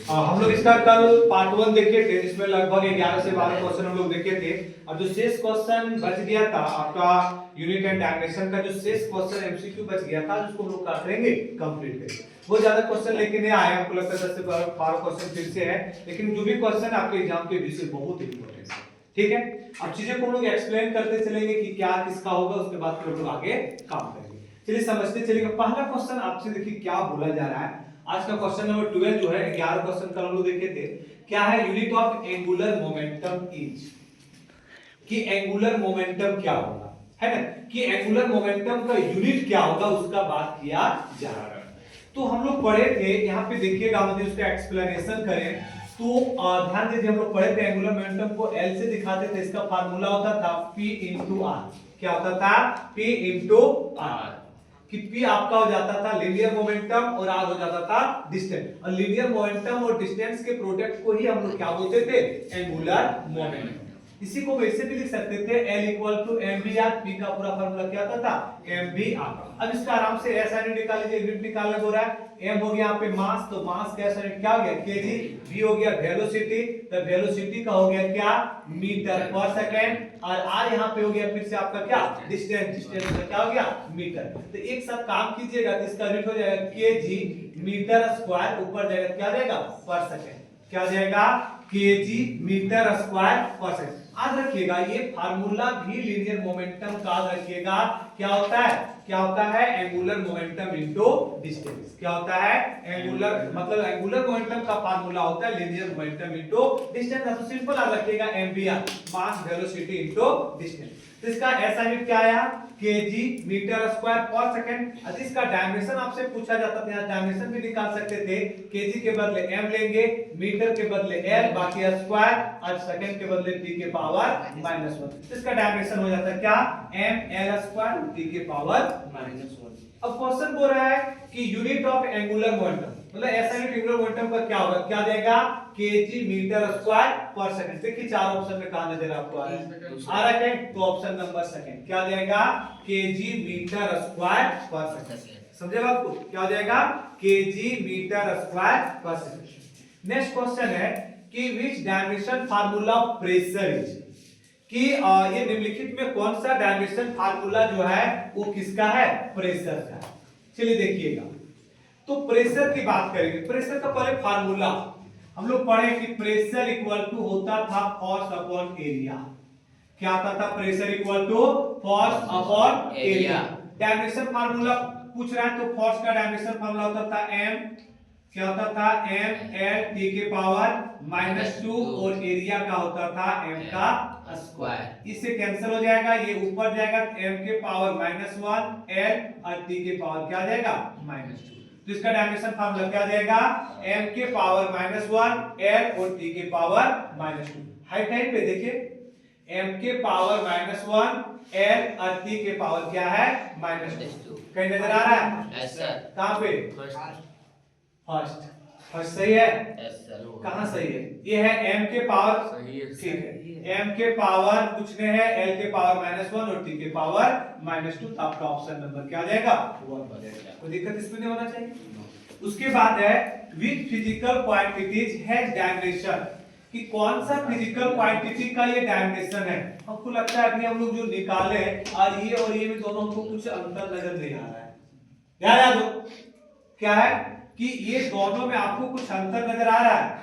हम लोग इसका कल पार्ट 1 देखे थे, जिसमें लगभग 11 से 12 क्वेश्चन हम लोग देखे थे। अब जो शेष क्वेश्चन बच गया था आपका यूनिट एंड डायमेंशन का, जो शेष क्वेश्चन एमसीक्यू बच गया था, जिसको हम लोग क्या करेंगे, कंप्लीट करेंगे। वो ज्यादा क्वेश्चन लेके नहीं आए, हमको लगता है 10 से 12 क्वेश्चन फिर से है, लेकिन जो भी क्वेश्चन आपके एग्जाम के विषय बहुत इंपॉर्टेंट है। ठीक है, अब चीजें को हम लोग एक्सप्लेन करते चलेंगे कि क्या किसका होगा, उसके बाद फिर हम लोग आगे काम करेंगे। चलिए समझते चलेंगे। पहला क्वेश्चन आपसे देखिए क्या बोला जा रहा है। आज का क्वेश्चन नंबर 12 जो है, 11 क्वेश्चन कल हम लोग देखे थे। क्या है, unit of angular momentum is, कि एंगुलर मोमेंटम क्या होगा, है ना, कि एंगुलर मोमेंटम का यूनिट क्या होगा, उसका बात किया जा रहा है। तो हम लोग पढ़े थे, यहाँ पे देखिएगा, मतलब उसका एक्सप्लेनेशन करें तो ध्यान दीजिए, हम लोग पढ़े थे एंगुलर मोमेंटम को एल से दिखाते थे। इसका फार्मूला होता था P इंटू आर। क्या होता था? P इंटू आर, कि P आपका हो जाता था लीनियर मोमेंटम और R हो जाता था डिस्टेंस। और लीनियर मोमेंटम और डिस्टेंस के प्रोडक्ट को ही हम लोग क्या बोलते थे? Angular momentum. इसी को वैसे भी लिख सकते थे L equal to mvr। P का पूरा फार्मूला क्या होता था? mvr। अब इसका आराम से ऐसा यूनिट निकाल लीजिए, यूनिट निकालना हो रहा है। m हो गया यहाँ पे मास, तो मास का ऐसा यूनिट क्या हो गया? kg। v हो गया वेलोसिटी, तो वेलोसिटी का हो गया क्या? मीटर पर सेकंड। और r यहाँ पे हो गया फिर से आपका क्या? डिस्टेंस। डिस्टेंस का क्या हो गया? मीटर। तो एक साथ काम कीजिएगा तो इसका यूनिट हो जाएगा kg मीटर स्क्वायर, ऊपर जाएगा क्या जाएगा? पर सेकंड। क्या जाएगा? kg metre square per second. याद रखिएगा ये फार्मूला भी लीनियर मोमेंटम का, याद रखिएगा क्या होता है? क्या होता है? Angular momentum into distance. क्या होता है? एंगुलर, मतलब एंगुलर मोमेंटम का फार्मूला होता है लीनियर मोमेंटम इनटू डिस्टेंस। तो सिंपल याद रखिएगा, एमवीआर, मास वेलोसिटी इनटू डिस्टेंस। तो इसका ऐसा यूनिट क्या आया? kg metre square per second. अब इसका डायमेंशन आपसे पूछा जाता था, यहां डायमेंशन भी निकाल सकते थे। kg के बदले m लेंगे, मीटर के बदले l, बाकी स्क्वायर, और सेकंड के बदले t के पावर -1। तो इसका डायमेंशन हो जाता है क्या? m l स्क्वायर t के पावर -1। अब क्वेश्चन बोल रहा है कि यूनिट ऑफ एंगुलर मोमेंटम, मतलब ऐसा यूनिट एंगुलर मोमेंटम का क्या होगा? क्या देगा? kg metre square per second. देखिए चार ऑप्शन में कहां नजर आपको आ रहा है? तो ऑप्शन नंबर सेकंड क्या देगा? kg metre square per second. समझे बात को? क्या हो जाएगा? kg metre square per second. Next question है कि which dimension formula of pressure is, कि ये निम्नलिखित में कौन सा डायमेंशन फार्मूला जो है वो किसका है? प्रेशर का। चलिए देखिएगा, तो प्रेशर की बात करेंगे। प्रेशर का पहले फार्मूला हम लोग पढ़े कि प्रेशर इक्वल टू होता था फोर्स अपॉन एरिया। क्या आता था? Pressure equal to force upon area. Dimension formula पूछ रहा है, तो फोर्स का डायमेंशन फार्मूला होता था m, क्या होता था? m l t के पावर -2, और एरिया का होता था m का स्क्वायर। इससे कैंसिल हो जाएगा, ये ऊपर जाएगा, m के पावर -1 l और t के पावर क्या जाएगा? -2। तो इसका डायमेंशन फार्मूला क्या जाएगा? m के पावर -1 l और t के पावर -2। हाइट टाइप पे देखिए, m के पावर -1 l और t के पावर क्या है? -2। कहीं नजर आ रहा है? Yes sir. कहां पे? फर्स्ट। फर्स्ट सही है? Yes sir. कहां सही है? ये है m के पावर, सही है। ठीक है, m के पावर कुछ नहीं है, l के पावर -1 और t के पावर -2। तो आपका ऑप्शन नंबर क्या आ जाएगा? 1 हो जाएगा। कोई दिक्कत इसमें नहीं होना चाहिए। उसके बाद है which physical quantities has dimension, कि कौन सा फिजिकल क्वांटिटी का ये डायमेंशन है। हमको लगता है अभी हम लोग जो निकाले और ये में दोनों हमको कुछ अंतर नजर नहीं आ रहा है। याद हो क्या है? कि ये दोनों में आपको कुछ अंतर नजर आ रहा है?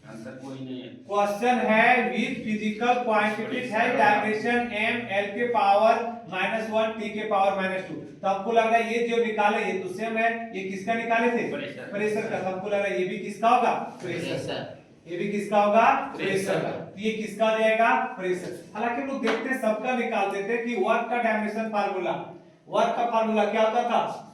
आंसर कोई नहीं है। क्वेश्चन है विच फिजिकल क्वांटिटीज है डायमेंशन m l के पावर -1 t के पावर -2। तो आपको लग रहा है ये जो निकाले ये तो सेम है। ये किसका निकाले थे? प्रेशर का। हमको लग रहा है ये भी किसका होगा? प्रेशर। ये भी किसका होगा? प्रेशर का। तो ये किसका जाएगा? प्रेशर। हालांकि हम लोग देखते हैं सबका निकाल देते हैं कि वर्क का डायमेंशन फार्मूला, वर्क का फार्मूला क्या होता था?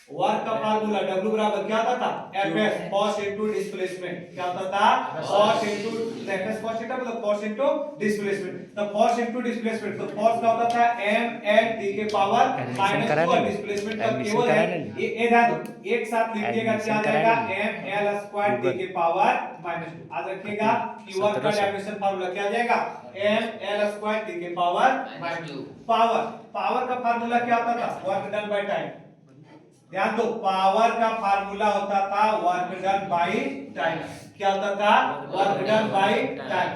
वर्क का फार्मूला W बराबर क्या होता था? Fs cos into displacement. क्या होता था? cos into Fs cos theta मतलब cos into डिस्प्लेसमेंट। तो cos into डिस्प्लेसमेंट, तो cos का होता था m l t के पावर -2 और डिस्प्लेसमेंट का केवल है ये ध्यान दो, एक साथ लिखिएगा क्या जाएगा? m l स्क्वायर t के पावर -2। याद रखिएगा कि वर्क का डायमेंशन फार्मूला क्या जाएगा? m l स्क्वायर t के पावर -2। पावर, पावर का फार्मूला क्या होता था? Work done by time. ध्यान दो, पावर का फार्मूला होता था वर्क डन बाय टाइम। क्या होता था? Work done by time.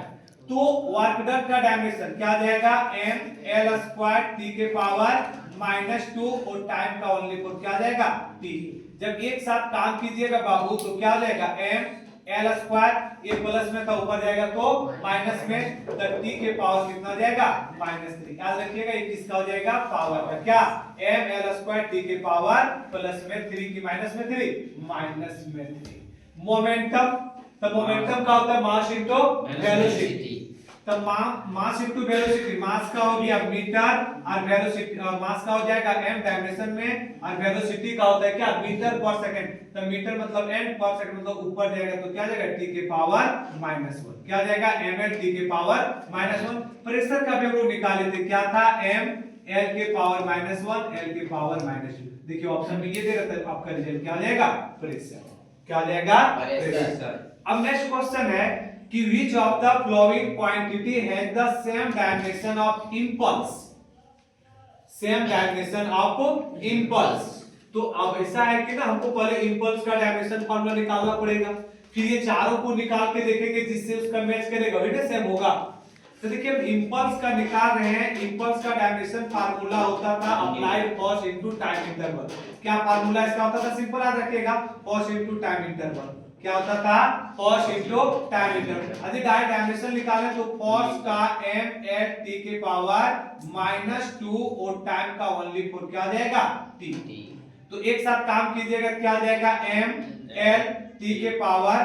तो वर्क डन का डायमेंशन क्या आ जाएगा? m l स्क्वायर t के पावर -2 और टाइम का ओनली फोर क्या आ जाएगा? t। जब एक साथ काम कीजिएगा बाबू तो क्या आ जाएगा? m l स्क्वायर, ये प्लस में था ऊपर जाएगा तो माइनस में, तो t के पावर कितना जाएगा? -3। याद रखिएगा ये किसका हो जाएगा? पावर का। क्या? m l स्क्वायर t के पावर प्लस में 3 की माइनस में 3 माइनस में 3। मोमेंटम, तो मोमेंटम का होता है मास इनटू वेलोसिटी। तो मास इनटू वेलोसिटी, मास का हो गया मीटर और वेलोसिटी, मास का हो जाएगा m डायमेंशन में, और वेलोसिटी का होता है क्या? मीटर पर सेकंड। तो मीटर मतलब n पर सेकंड, मतलब ऊपर जाएगा तो क्या जाएगा? t के पावर -1। क्या जाएगा? ml t के पावर -1। प्रेशर का भी हम लोग निकाले थे, क्या था? m l के पावर -1 l के पावर -2। देखिए ऑप्शन में ये दे रहा था, आपका रिजल्ट क्या आ जाएगा? प्रेशर। क्या आ जाएगा? प्रेशर। अब नेक्स्ट क्वेश्चन है कि which of the following quantity has the same dimension of impulse? Same dimension of impulse. तो अब ऐसा है कि ना हमको पहले इंपल्स का डायमेंशन फार्मूला निकालना पड़ेगा, फिर ये चारों को निकाल के देखेंगे जिससे उसका मैच करेगा वही ना सेम होगा। तो देखिए हम इंपल्स का निकाल रहे हैं। इंपल्स का डायमेंशन फार्मूला होता था applied force into time interval. क्या फार्मूला इसका होता था? सिंपल याद रखिएगा, फोर्स इनटू टाइम इंटरवल। क्या होता था? Force into time interval. यदि डायरेक्ट डायमेंशन निकालें तो फोर्स का m l t के पावर -2 और टाइम का ओनली फोर क्या आ जाएगा? t। तो एक साथ काम कीजिएगा, क्या आ जाएगा? m l t के पावर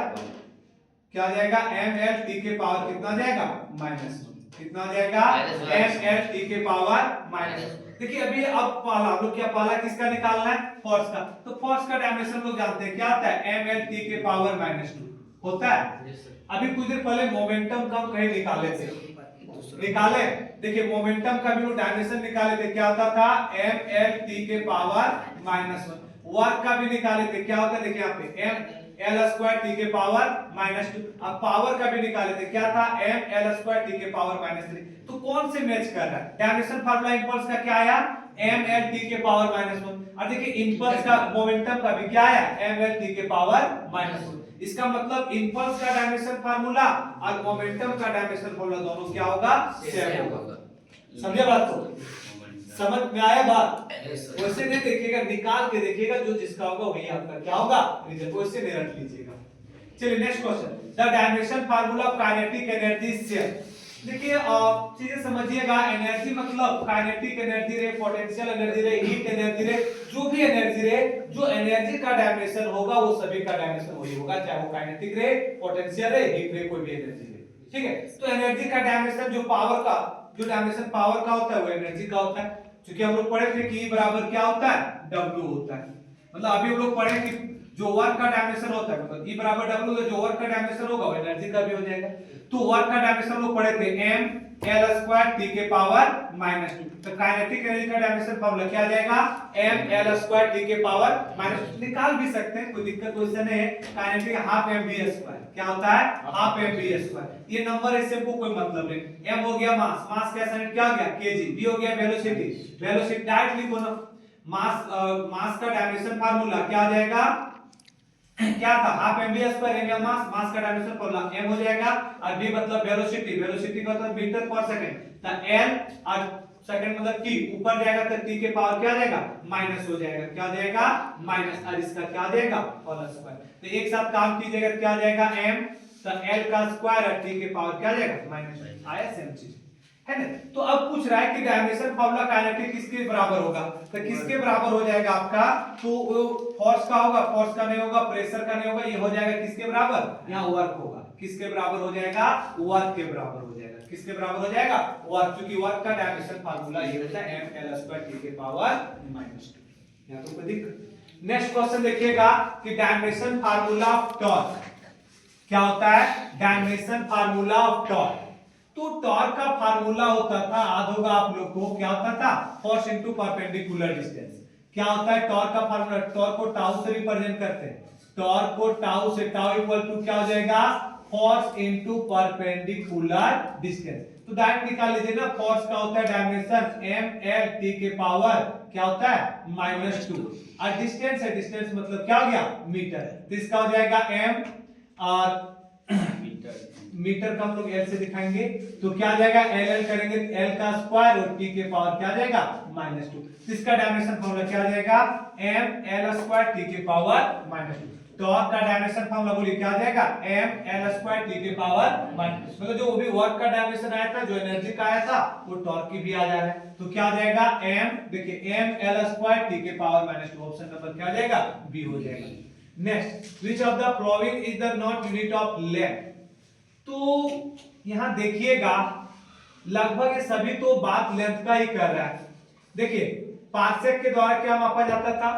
क्या आ जाएगा? m l t के पावर कितना आ जाएगा? -1। कितना आ जाएगा? m l t के पावर -1। देखिए अभी अब पहला हम लोग क्या, पहला किसका निकालना है? फोर्स का। तो फोर्स का डायमेंशन लोग जानते हैं, क्या आता है? m l t के पावर -2 होता है। अभी कुछ देर पहले मोमेंटम का हम कहीं निकाले थे, निकाले। देखिए मोमेंटम का भी लोग डायमेंशन निकाले थे, क्या होता था? m l t के पावर -1। वर्क का भी निकाले थे, क्या होता है? देखिए यहाँ पे m l स्क्वायर t के पावर -2। अब पावर का भी निकाले थे, क्या था? m l स्क्वायर t के पावर -3। तो कौन से मैच कर रहा है? डायमेंशन फार्मूला इंपल्स का क्या आया? m l t के पावर -1। और देखिए इंपल्स का मोमेंटम का भी क्या आया? m l t के पावर -1। इसका मतलब इंपल्स का डायमेंशन फार्मूला और मोमेंटम का डायमेंशन फार्मूला दोनों क्या होगा? सेम होगा। समझे बात? तो समझ में आया बात? वैसे नहीं देखिएगा, निकाल के देखिएगा, जो जिसका होगा वही आपका क्या होगा? रिजल्ट। वैसे नहीं रख लीजिएगा। चलिए next question, the dimension formula of kinetic energy share. देखिए चीजें समझिएगा। एनर्जी मतलब काइनेटिक एनर्जी रे, पोटेंशियल एनर्जी रे, हीट एनर्जी रे, जो भी एनर्जी रे, जो एनर्जी का डायमेंशन होगा वो सभी का डायमेंशन वही होगा, चाहे वो काइनेटिक रे, पोटेंशियल रे, हीट रे, कोई भी एनर्जी रे। ठीक है? तो एनर्जी का डायमेंशन जो पावर का, जो डायमेंशन पावर का होता है वो एनर्जी का होता है। क्योंकि हम लोग पढ़े थे कि E बराबर क्या होता है? W होता है। मतलब अभी हम लोग पढ़े कि जो वर्क का डायमेंशन होता है, मतलब E बराबर W, तो जो वर्क का डायमेंशन होगा वो एनर्जी का भी हो जाएगा। तो वर्क का डायमेंशन हम लोग पढ़े थे m l स्क्वायर t के पावर -2। तो काइनेटिक एनर्जी का डायमेंशन फार्मूला क्या आ जाएगा? m l स्क्वायर t के पावर -2। निकाल भी सकते हैं, कोई दिक्कत वैसे नहीं है। Kinetic half m v square क्या होता है? Half m v square. ये नंबर इससे को कोई मतलब नहीं। m हो गया मास, मास का यूनिट क्या हो गया? kg। v हो गया वेलोसिटी, वेलोसिटी डायरेक्ट लिखो ना। मास मास का डायमेंशन फार्मूला क्या आ जाएगा? क्या था? Half M V square, M mass, mass का डायमेंशन फार्मूला m हो जाएगा, और v मतलब वेलोसिटी, वेलोसिटी का मतलब मीटर पर सेकंड, तो l और सेकंड मतलब t, ऊपर जाएगा तो t के पावर क्या आ जाएगा? माइनस हो जाएगा। क्या आ जाएगा? माइनस, और इसका क्या आ जाएगा? Whole square. तो एक साथ काम कीजिएगा, क्या आ जाएगा? m, तो l का स्क्वायर और t के पावर क्या आ जाएगा? माइनस। आया सेम चीज है ना? तो अब पूछ रहा है कि डायमेंशन फार्मूला काइनेटिक किसके बराबर होगा? तो किसके बराबर हो जाएगा आपका? तो फोर्स का होगा, फोर्स का नहीं होगा, प्रेशर का नहीं होगा, ये हो जाएगा किसके बराबर? यहाँ वर्क होगा। किसके बराबर हो जाएगा? वर्क के बराबर हो जाएगा। किसके बराबर हो जाएगा? वर्क, क्योंकि वर्क का डायमेंशन फार्मूला ये होता है m l स्क्वायर t के पावर -2। यहाँ तो कोई दिक्कत। नेक्स्ट क्वेश्चन देखिएगा कि डायमेंशन फार्मूला ऑफ टॉर्क क्या होता है? Dimension formula of torque. तो टॉर्क का फार्मूला होता था, याद होगा आप लोग को, क्या होता था? Force into perpendicular distance. क्या होता है टॉर्क का फार्मूला? टॉर्क को टाउ से रिप्रेजेंट करते हैं। टॉर्क को टाउ से, टाउ इक्वल टू क्या हो जाएगा? Force into perpendicular distance. तो डायरेक्ट निकाल लीजिए ना। फोर्स का होता है डायमेंशन m l t के पावर क्या होता है -2 और डिस्टेंस है, डिस्टेंस मतलब क्या हो गया मीटर, तो इसका हो जाएगा m और मीटर का हम लोग l से दिखाएंगे तो क्या आ जाएगा l करेंगे l का स्क्वायर और t के पावर क्या आ जाएगा -2, तो इसका डायमेंशन फॉर्मूला क्या आ जाएगा m l स्क्वायर t के पावर -2, टॉर्क का डायमेंशन फॉर्मूला बोलिए क्या आ जाएगा m l स्क्वायर t के पावर मतलब जो भी वर्क का डायमेंशन आया था, जो एनर्जी का आया था वो टॉर्क की भी आ जा रहा है, तो क्या आ जाएगा m, देखिए m l स्क्वायर t के पावर -2, ऑप्शन नंबर क्या आ जाएगा बी हो जाएगा। Next, which of the following is the not unit of length, तो यहां देखिएगा लगभग ये सभी तो बात लेंथ का ही कर रहा है। देखिए पार्सेक के द्वारा क्या मापा जाता था,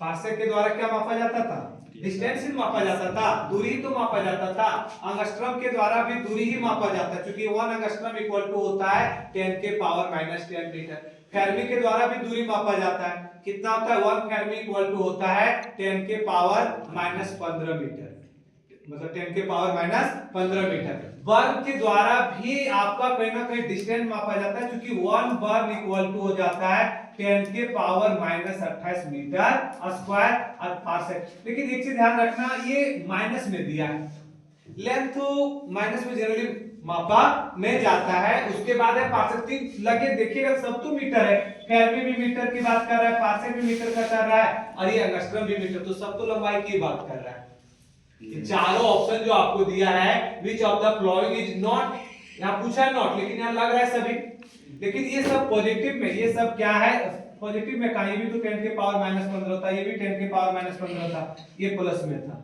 पार्सेक के द्वारा क्या मापा जाता था, डिस्टेंस ही मापा जाता था, दूरी ही तो मापा जाता था। एंगस्ट्रम के द्वारा भी दूरी ही मापा जाता है क्योंकि 1 एंगस्ट्रम इक्वल टू होता है 10 के पावर -10 मीटर। फेर्मी के द्वारा भी दूरी मापा जाता है, कितना होता है 1 फेर्मी इक्वल टू होता है 10 के पावर -15 मीटर, मतलब 10 के पावर -15 मीटर। बर्न के द्वारा भी आपका कहीं ना कहीं डिस्टेंस मापा जाता है क्योंकि 1 बर्न इक्वल टू हो जाता है 10 के पावर -28 मीटर स्क्वायर और पार्सेक। लेकिन एक चीज ध्यान रखना, ये माइनस में दिया है, लेंथ तो माइनस में जनरली मापा नहीं जाता है। उसके बाद है पार्सेक, लगे देखिएगा सब तो मीटर है, फेर्मी भी मीटर की बात कर रहा है, पार्सेक भी मीटर का कर रहा है और ये एंगस्ट्रम भी मीटर, तो सब तो लंबाई की बात कर रहा है। चारों ऑप्शन जो आपको दिया है which of the following is not, यहां पूछा है नॉट लेकिन यहां लग रहा है सभी, लेकिन ये सब पॉजिटिव में, ये सब क्या है पॉजिटिव में, कहीं भी तो 10 के पावर -15 था, ये भी 10 के पावर -15 था, ये प्लस में था,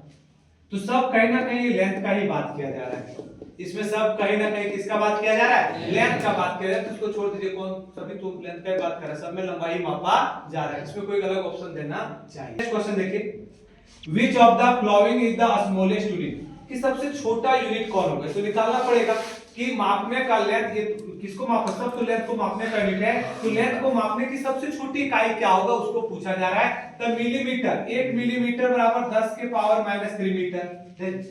तो सब कहीं ना कहीं लेंथ का ही बात किया जा रहा है। इसमें सब कहीं ना कहीं किसका बात किया जा रहा है, लेंथ का बात किया जा रहा है, तो इसको छोड़ दीजिए, कौन सभी तो लेंथ का ही बात कर रहा है, सब में लंबाई मापा जा रहा है, इसमें कोई अलग ऑप्शन देना चाहिए। नेक्स्ट क्वेश्चन देखिए, Which of the following is the smallest unit, कि सबसे छोटा यूनिट कौन होगा, तो निकालना पड़ेगा कि मापने का लेंथ, ये किसको मापना, सब तो लेंथ को मापने का यूनिट है, तो लेंथ को मापने की सबसे छोटी इकाई क्या होगा उसको पूछा जा रहा है, तो मिलीमीटर, 1 मिलीमीटर बराबर 10 के पावर -3 मीटर,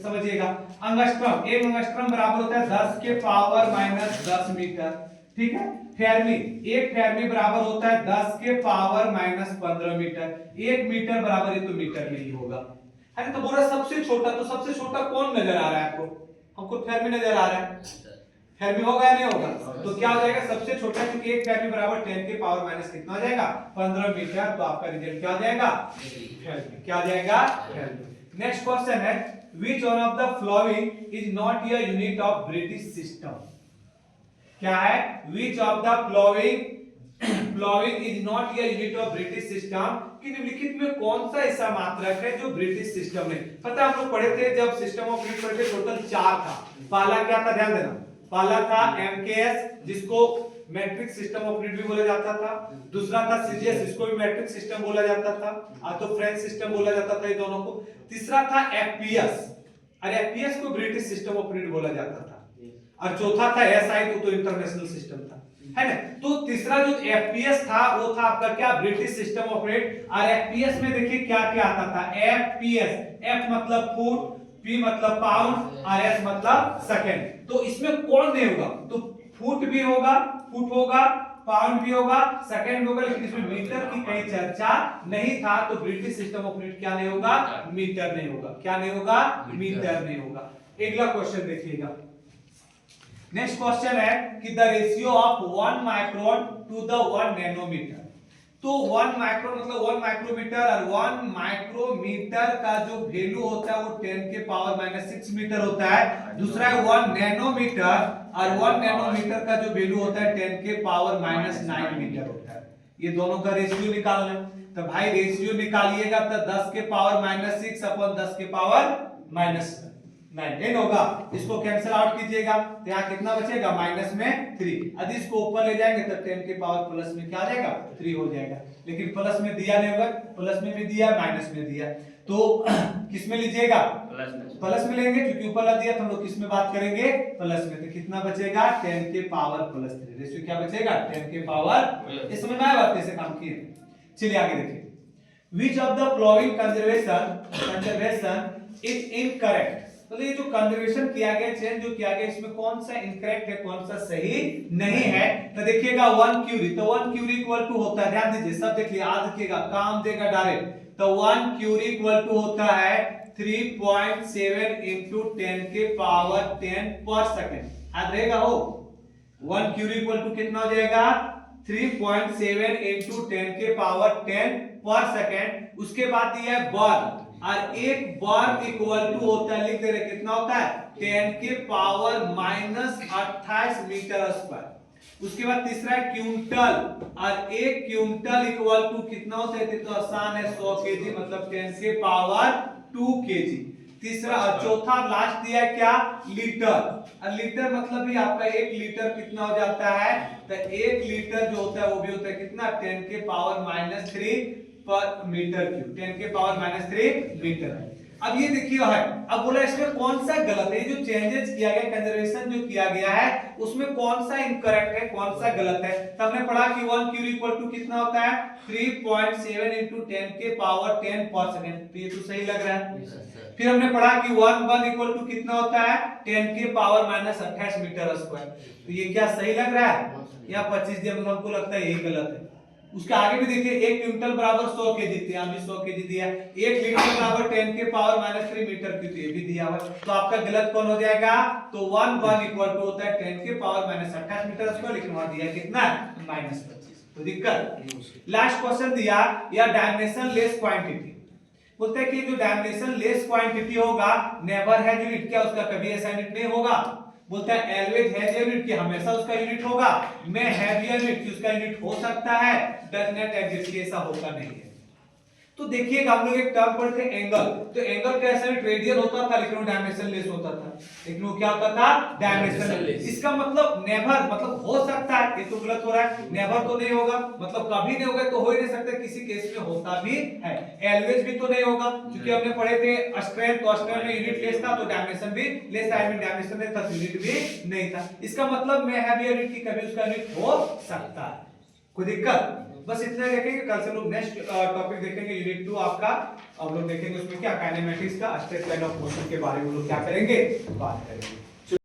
समझिएगा। एंगस्ट्रम, 1 एंगस्ट्रम बराबर होता है 10 के पावर -10 मीटर, ठीक है। फेर्मी, 1 फेर्मी बराबर होता है 10 के पावर -15 मीटर, 1 मीटर बराबर, ये तो मीटर में ही होगा, है ना। तो बोला सबसे छोटा, तो सबसे छोटा कौन नजर आ रहा है आपको, हमको फेर्मी नजर आ रहा है, फेर्मी होगा या नहीं होगा, तो क्या हो जाएगा सबसे छोटा, क्योंकि 1 फेर्मी बराबर 10 के पावर माइनस कितना हो जाएगा 15 मीटर, तो आपका रिजल्ट क्या हो जाएगा फेर्मी, क्या हो जाएगा फेर्मी। नेक्स्ट क्वेश्चन है, which one of the following is not a unit of British system, क्या है which of the following is not a unit of British system, कि निम्नलिखित में कौन सा ऐसा मात्रक है जो ब्रिटिश सिस्टम में, पता हम लोग पढ़े थे जब सिस्टम ऑफ यूनिट पढ़े थे, टोटल 4 था। पहला क्या था, ध्यान देना, पहला था एमकेएस जिसको मैट्रिक सिस्टम ऑफ यूनिट भी बोला जाता था, दूसरा था सीजीएस जिसको भी मैट्रिक सिस्टम बोला जाता था, और तो फ्रेंच सिस्टम बोला जाता था, ये दोनों को। तीसरा था एफपीएस, और एफपीएस को ब्रिटिश सिस्टम ऑफ यूनिट बोला जाता था, और चौथा था एसआई, तो इंटरनेशनल सिस्टम था, है ना। तो तीसरा जो एफपीएस था वो था आपका क्या ब्रिटिश सिस्टम ऑफ यूनिट, और एफपीएस में देखिए क्या क्या आता था, एफपीएस, एफ मतलब फुट, पी मतलब पाउंड और एस मतलब सेकंड, तो इसमें कौन नहीं होगा, तो फुट भी होगा, फुट होगा, पाउंड भी होगा, सेकंड होगा, लेकिन इसमें मीटर की कहीं चर्चा नहीं था, तो ब्रिटिश सिस्टम ऑफ यूनिट क्या नहीं होगा, मीटर नहीं होगा, क्या नहीं होगा, मीटर नहीं होगा। अगला क्वेश्चन देखिएगा, नेक्स्ट क्वेश्चन है कि the ratio of 1 micron to the 1 nanometre, तो 1 माइक्रोन मतलब 1 माइक्रोमीटर, और 1 माइक्रोमीटर का जो वैल्यू होता है वो 10 के पावर -6 मीटर होता है। दूसरा है 1 नैनोमीटर, और 1 नैनोमीटर का जो वैल्यू होता है 10 के पावर -9 मीटर होता है। ये दोनों का रेशियो निकालना है, तो भाई रेशियो निकालिएगा तो 10 के पावर -6 अपन 10 के पावर -9 9 होगा, इसको कैंसिल आउट कीजिएगा तो यहाँ कितना बचेगा माइनस में 3, यदि इसको ऊपर ले जाएंगे तो 10 के पावर प्लस में क्या आ जाएगा 3 हो जाएगा, लेकिन प्लस में दिया नहीं होगा, प्लस में भी दिया माइनस में दिया, तो किस में लीजिएगा प्लस में लेंगे, क्योंकि ऊपर ला दिया तो हम लोग किस में बात करेंगे प्लस में, तो कितना बचेगा 10 के पावर +3, रेशियो क्या बचेगा 10 के पावर, इस समय मैं बात कैसे काम किए। चलिए आगे देखिए, which of the following conservation is incorrect, तो ये जो कंजर्वेशन किया गया, चेंज जो किया गया, इसमें कौन सा इनकरेक्ट है, कौन सा सही नहीं है। तो देखिएगा 1 क्यूरी, तो 1 क्यूरी इक्वल टू होता है, ध्यान दीजिए सब देखिए, याद रखिएगा, काम देगा डायरेक्ट। तो 1 क्यूरी इक्वल टू होता है 3.7 into 10 के पावर 10 पर सेकंड, याद रहेगा हो। 1 क्यूरी इक्वल टू कितना हो जाएगा, 3.7 into 10 के पावर 10 पर सेकंड। उसके बाद दिया है बर, और एक बर इक्वल टू होता है, लिख दे रहे कितना होता है, 10 के पावर माइनस 28 मीटर स्क्वायर। उसके बाद तीसरा है क्विंटल, और एक क्विंटल इक्वल टू कितना होता है, तो आसान है 100 केजी, मतलब 10 के पावर 2 केजी। तीसरा और चौथा लास्ट दिया है क्या, लीटर, और लीटर मतलब भी आपका 1 लीटर कितना हो जाता है, तो 1 लीटर जो होता है वो भी होता है कितना, 10 के पावर माइनस 3 पर मीटर क्यूब, 10 के पावर माइनस 3 मीटर। अब ये देखिए है, अब बोला इसमें कौन सा गलत है, जो चेंजेस किया गया, कंजर्वेशन जो किया गया है, उसमें कौन सा इनकरेक्ट है, कौन सा गलत है। तो हमने पढ़ा कि 1 क्यूरी इक्वल टू कितना होता है, 3.7 into 10 के पावर 10 पर सेकंड, तो ये तो सही लग रहा है। फिर हमने पढ़ा कि 1 इक्वल टू कितना होता है, 10 के पावर माइनस 28 मीटर स्क्वायर, तो ये क्या सही लग रहा है, या 25 दिया, मतलब हमको लगता है यही गलत है। उसके आगे भी देखिए, 1 क्विंटल बराबर 100 केजी दिया, हमने 100 केजी दिया, 1 लीटर बराबर 10 के पावर माइनस 3 मीटर क्यूब, ये भी दिया हुआ, तो आपका गलत कौन हो जाएगा, तो 1 इक्वल टू होता है 10 के पावर माइनस 28 मीटर स्क्वायर, लेकिन वहां दिया कितना, माइनस 25, तो दिक्कत। लास्ट क्वेश्चन दिया, या डायमेंशन लेस क्वांटिटी, बोलते हैं कि जो डायमेंशन लेस क्वांटिटी होगा, नेवर हैज यूनिट, क्या उसका कभी ऐसा यूनिट नहीं होगा, बोलता है ऑलवेज हैज यूनिट, कि हमेशा उसका यूनिट होगा, में हैव यूनिट, कि उसका यूनिट हो सकता है, डज नॉट एग्जिस्ट, ऐसा होता नहीं है। तो देखिएगा हम लोग एक टर्म पढ़ते हैं एंगल, तो एंगल कैसा भी रेडियल होता था, लेकिन वो डायमेंशन लेस होता था, लेकिन वो क्या होता था, डायमेंशन लेस। इसका मतलब नेवर, मतलब हो सकता है, ये तो गलत हो रहा है, नेवर तो नहीं होगा, मतलब कभी नहीं होगा, तो हो ही नहीं सकता, किसी केस में होता भी है। ऑलवेज भी तो नहीं होगा, क्योंकि हमने पढ़े थे स्ट्रेंथ, तो स्ट्रेंथ में यूनिट लेस था, तो डायमेंशन भी लेस था, डायमेंशन नहीं था, यूनिट भी नहीं था। इसका मतलब में हैव यूनिट, की कभी उसका यूनिट हो सकता है, कोई दिक्कत। बस इतना देखेंगे, कल से लोग नेक्स्ट टॉपिक देखेंगे, यूनिट 2 आपका, अब लोग देखेंगे उसमें क्या, काइनेमेटिक्स का स्ट्रेट लाइन ऑफ मोशन के बारे में लोग क्या करेंगे, बात करेंगे।